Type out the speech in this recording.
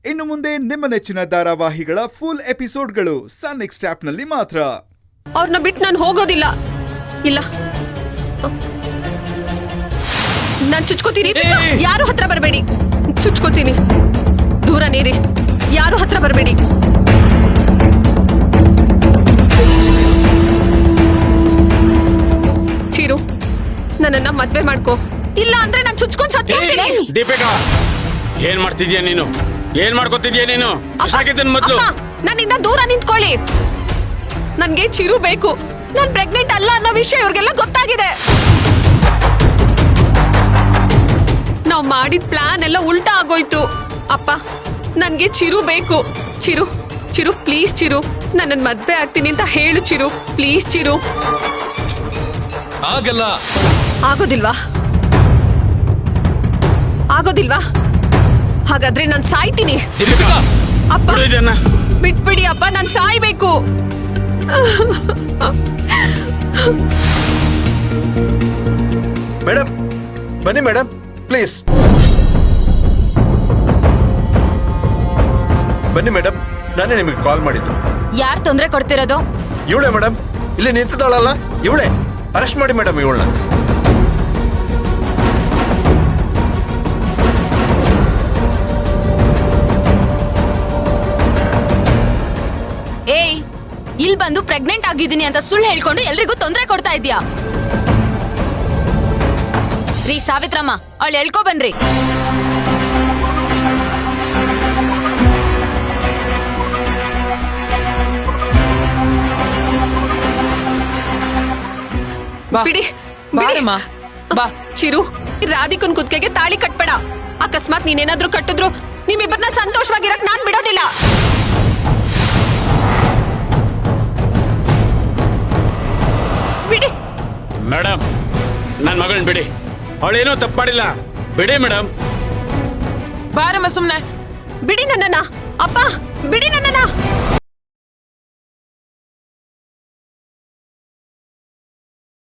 ಇನ್ನು ಮುಂದೆ ನಿಮ್ಮ ನೆಚ್ಚಿನ ಧಾರಾವಾಹಿಗಳ ಫುಲ್ ಎಪಿಸೋಡ್ಗಳು ಸನ್ ನೆಕ್ಸ್ಟ್ ಆಪ್ನಲ್ಲಿ ಮಾತ್ರ. ಅವ್ರನ್ನ ಬಿಟ್ಟು ನಾನು ಹೋಗೋದಿಲ್ಲ. ಇಲ್ಲ, ನಾನು ಚುಚ್ಕೋತೀನಿ. ಯಾರು ಹತ್ರ ಬರಬೇಡಿ. ಚುಚ್ಕೋತೀನಿ. ದೂರ ನೀರಿ. ಯಾರು ಹತ್ರ ಬರಬೇಡಿ. ಚಿರು, ನನ್ನನ್ನ ಮದ್ವೆ ಮಾಡ್ಕೋ. ಇಲ್ಲ ಅಂದ್ರೆ ನಾನು ಚುಚ್ಕೊಂಡ್ ಸತ್ತೋಗ್ತೀನಿ. ದೀಪಿಕಾ, ಏನ್ ಮಾಡ್ತಿದ್ಯಾ ನೀನು? ಏನ್ ಮಾಡ್ಕೊತಿದ್ಯಾ ನೀನು? ಮೊದ್ಲು ನನ್ನಿಂದ ದೂರ ನಿಂತ್ಕೊಳ್ಳಿ. ನನ್ಗೆ ಚಿರು ಬೇಕು. ನಾನ್ ಪ್ರೆಗ್ನೆಂಟ್ ಅಲ್ಲ ಅನ್ನೋ ವಿಷಯ ಇವ್ರಿಗೆಲ್ಲ ಗೊತ್ತಾಗಿದೆ. ನಾವ್ ಮಾಡಿದ ಪ್ಲಾನ್ ಎಲ್ಲ ಉಲ್ಟಾ ಆಗೋಯ್ತು. ಅಪ್ಪ, ನನ್ಗೆ ಚಿರು ಬೇಕು. ಚಿರು, ಚಿರು ಪ್ಲೀಸ್ ಚಿರು, ನನ್ನನ್ ಮದ್ವೆ ಆಗ್ತೀನಿ ಅಂತ ಹೇಳು ಚಿರು. ಪ್ಲೀಸ್ ಚಿರು. ಆಗಲ್ಲ. ಆಗೋದಿಲ್ವಾ? ಆಗೋದಿಲ್ವಾ? ಹಾಗಾದ್ರೆ ನಾನ್ ಸಾಯ್ತೀನಿ. ಅಪ್ಪ ಬಿಟ್ಬಿಡಿ ಅಪ್ಪ, ನಾನ್ ಸಾಯ್ಬೇಕು. ಮೇಡಮ್ ಬನ್ನಿ ಮೇಡಮ್, ಪ್ಲೀಸ್ ಬನ್ನಿ ಮೇಡಮ್. ನಾನೇ ನಿಮಗೆ ಕಾಲ್ ಮಾಡಿದ್ದು. ಯಾರು ತೊಂದರೆ ಕೊಡ್ತಿರೋದು? ಇವಳೆ ಮೇಡಮ್, ಇಲ್ಲಿ ನಿಂತಿದ್ದಾಳಲ್ಲ ಇವಳೆ. ಅರೆಸ್ಟ್ ಮಾಡಿ ಮೇಡಮ್ ಇವಳನ್ನ. ಏಯ್, ಇಲ್ಲಿ ಬಂದು ಪ್ರೆಗ್ನೆಂಟ್ ಆಗಿದ್ದೀನಿ ಅಂತ ಸುಳ್ಳು ಹೇಳ್ಕೊಂಡು ಎಲ್ರಿಗೂ ತೊಂದರೆ ಕೊಡ್ತಾ ಇದ್ಯಾ? ರೀ ಸಾವಿತ್ರಮ್ಮ, ಅವಳು ಹೇಳ್ಕೊ ಬನ್ರಿ. ಬಿಡಿ ಬಾರಮ್ಮ, ಬಾ. ಚಿರು, ರಾಧಿಕನ್ ಕುತ್ತಿಗೆಗೆ ತಾಳಿ ಕಟ್ಬೇಡ. ಅಕಸ್ಮಾತ್ ನೀನೇನಾದ್ರೂ ಕಟ್ಟಿದ್ರು ನಿಮ್ಮಿಬ್ಬರನ್ನ ಸಂತೋಷವಾಗಿರಕ್ ನಾನ್ ಬಿಡೋದಿಲ್ಲ. ಬಿಡಿ ಮೇಡಮ್, ನನ್ ಮಗಳನ್ನ ಬಿಡಿ. ಅವಳೇನೋ ತಪ್ಪು ಮಾಡಿಲ್ಲ, ಬಿಡಿ ಮೇಡಮ್. ಬಾರಮ್ಮ ಸುಮ್ನೆ. ಬಿಡಿ ನನ್ನನ್ನ. ಅಪ್ಪ ಬಿಡಿ ನನ್ನ.